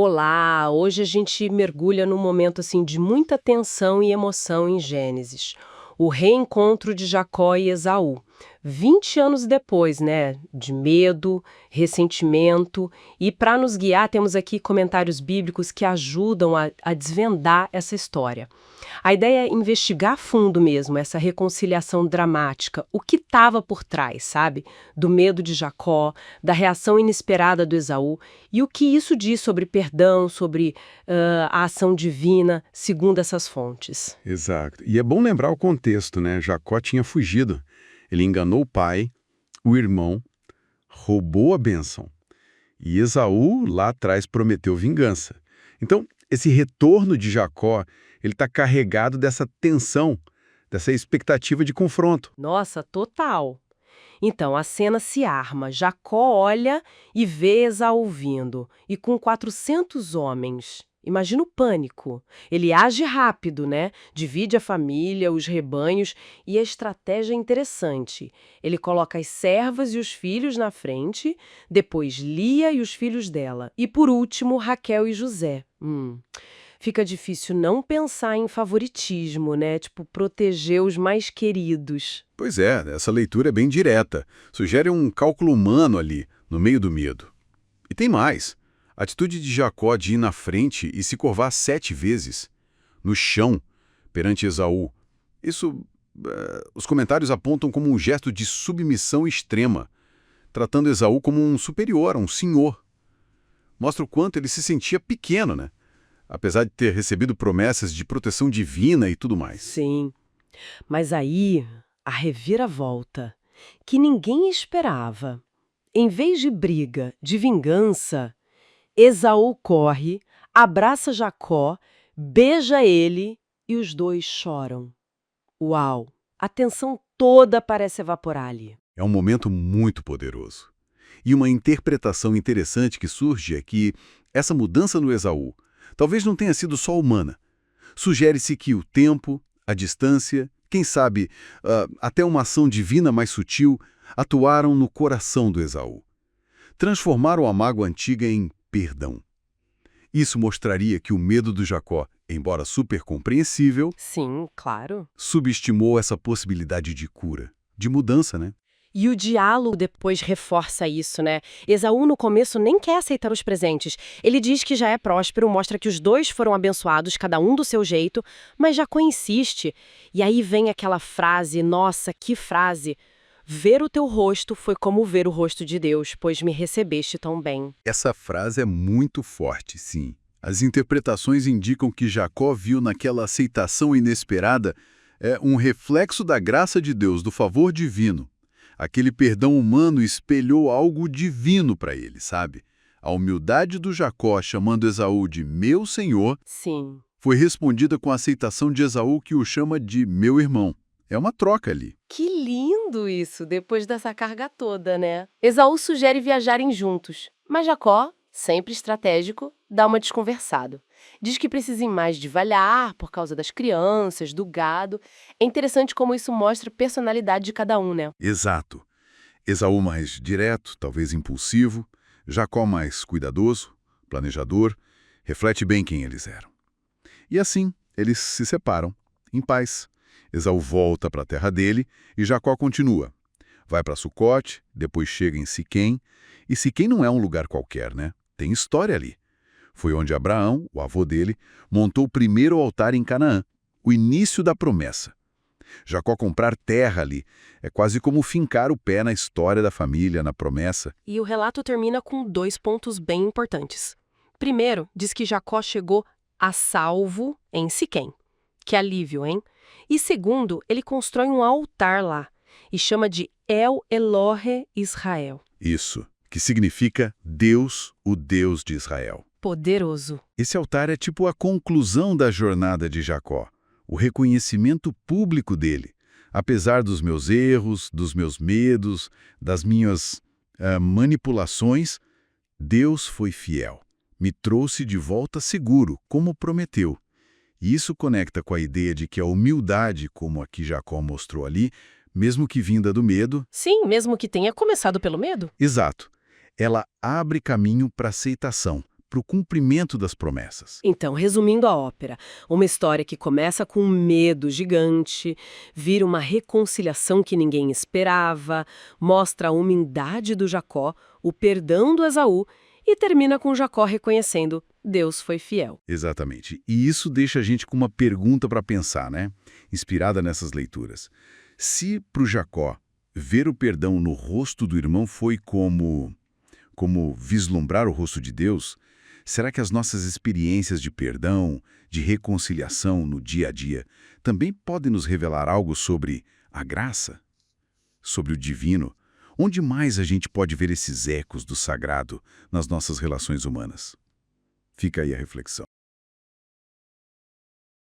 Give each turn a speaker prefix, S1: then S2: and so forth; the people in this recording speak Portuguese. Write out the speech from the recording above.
S1: Olá, hoje a gente mergulha num momento assim de muita tensão e emoção em Gênesis. O reencontro de Jacó e Esaú. 20 anos depois, né? De medo, ressentimento. E para nos guiar, temos aqui comentários bíblicos que ajudam a desvendar essa história. A ideia é investigar a fundo mesmo essa reconciliação dramática, o que estava por trás, sabe? Do medo de Jacó, da reação inesperada do Esaú e o que isso diz sobre perdão, sobre a ação divina, segundo essas fontes.
S2: Exato. E é bom lembrar o contexto, né? Jacó tinha fugido. Ele enganou o pai, o irmão, roubou a bênção. E Esaú, lá atrás, prometeu vingança. Então, esse retorno de Jacó, ele está carregado dessa tensão, dessa expectativa de confronto.
S1: Nossa, total. Então, a cena se arma. Jacó olha e vê Esaú vindo, e com 400 homens. Imagina o pânico. Ele age rápido, né? Divide a família, os rebanhos, e a estratégia é interessante. Ele coloca as servas e os filhos na frente, depois Lia e os filhos dela, e por último Raquel e José. Fica difícil não pensar em favoritismo, né? Tipo, proteger os mais queridos.
S2: Pois é, essa leitura é bem direta. Sugere um cálculo humano ali, no meio do medo. E tem mais. A atitude de Jacó de ir na frente e se curvar 7 vezes, no chão, perante Esaú. Isso, os comentários apontam como um gesto de submissão extrema, tratando Esaú como um superior, um senhor. Mostra o quanto ele se sentia pequeno, né? Apesar de ter recebido promessas de proteção divina e tudo mais.
S1: Sim. Mas aí, a reviravolta, que ninguém esperava. Em vez de briga, de vingança, Esaú corre, abraça Jacó, beija ele e os dois choram. Uau! A tensão toda parece evaporar ali.
S2: É um momento muito poderoso. E uma interpretação interessante que surge é que essa mudança no Esaú talvez não tenha sido só humana. Sugere-se que o tempo, a distância, quem sabe até uma ação divina mais sutil, atuaram no coração do Esaú. Transformaram a mágoa antiga em perdão. Isso mostraria que o medo do Jacó, embora super compreensível,
S1: Sim, claro.
S2: subestimou essa possibilidade de cura, de mudança, né?
S1: E o diálogo depois reforça isso, né? Esaú no começo nem quer aceitar os presentes. Ele diz que já é próspero, mostra que os dois foram abençoados, cada um do seu jeito, mas Jacó insiste. E aí vem aquela frase, nossa, que frase! Ver o teu rosto foi como ver o rosto de Deus, pois me recebeste tão bem.
S2: Essa frase é muito forte, sim. As interpretações indicam que Jacó viu naquela aceitação inesperada um reflexo da graça de Deus, do favor divino. Aquele perdão humano espelhou algo divino para ele, sabe? A humildade do Jacó chamando Esaú de meu senhor
S1: Sim.
S2: foi respondida com a aceitação de Esaú que o chama de meu irmão. É uma troca ali.
S1: Que lindo isso, depois dessa carga toda, né? Esaú sugere viajarem juntos, mas Jacó, sempre estratégico, dá uma desconversada. Diz que precisa ir mais devagar por causa das crianças, do gado. É interessante como isso mostra a personalidade de cada um, né?
S2: Exato. Esaú mais direto, talvez impulsivo. Jacó mais cuidadoso, planejador. Reflete bem quem eles eram. E assim, eles se separam, em paz. Esaú volta para a terra dele e Jacó continua. Vai para Sucote, depois chega em Siquém. E Siquém não é um lugar qualquer, né? Tem história ali. Foi onde Abraão, o avô dele, montou o primeiro altar em Canaã, o início da promessa. Jacó comprar terra ali é quase como fincar o pé na história da família, na promessa.
S1: E o relato termina com 2 pontos bem importantes. Primeiro, diz que Jacó chegou a salvo em Siquém. Que alívio, hein? E segundo, ele constrói um altar lá e chama de El Elohe Israel.
S2: Isso, que significa Deus, o Deus de Israel.
S1: Poderoso.
S2: Esse altar é tipo a conclusão da jornada de Jacó, o reconhecimento público dele. Apesar dos meus erros, dos meus medos, das minhas manipulações, Deus foi fiel. Me trouxe de volta seguro, como prometeu. E isso conecta com a ideia de que a humildade, como a que Jacó mostrou ali, mesmo que vinda do medo...
S1: Sim, mesmo que tenha começado pelo medo.
S2: Exato. Ela abre caminho para aceitação, para o cumprimento das promessas.
S1: Então, resumindo a ópera, uma história que começa com um medo gigante, vira uma reconciliação que ninguém esperava, mostra a humildade do Jacó, o perdão do Esaú e termina com Jacó reconhecendo: Deus foi fiel.
S2: Exatamente. E isso deixa a gente com uma pergunta para pensar, né? Inspirada nessas leituras. Se para o Jacó ver o perdão no rosto do irmão foi como vislumbrar o rosto de Deus, será que as nossas experiências de perdão, de reconciliação no dia a dia, também podem nos revelar algo sobre a graça? Sobre o divino? Onde mais a gente pode ver esses ecos do sagrado nas nossas relações humanas? Fica aí a reflexão.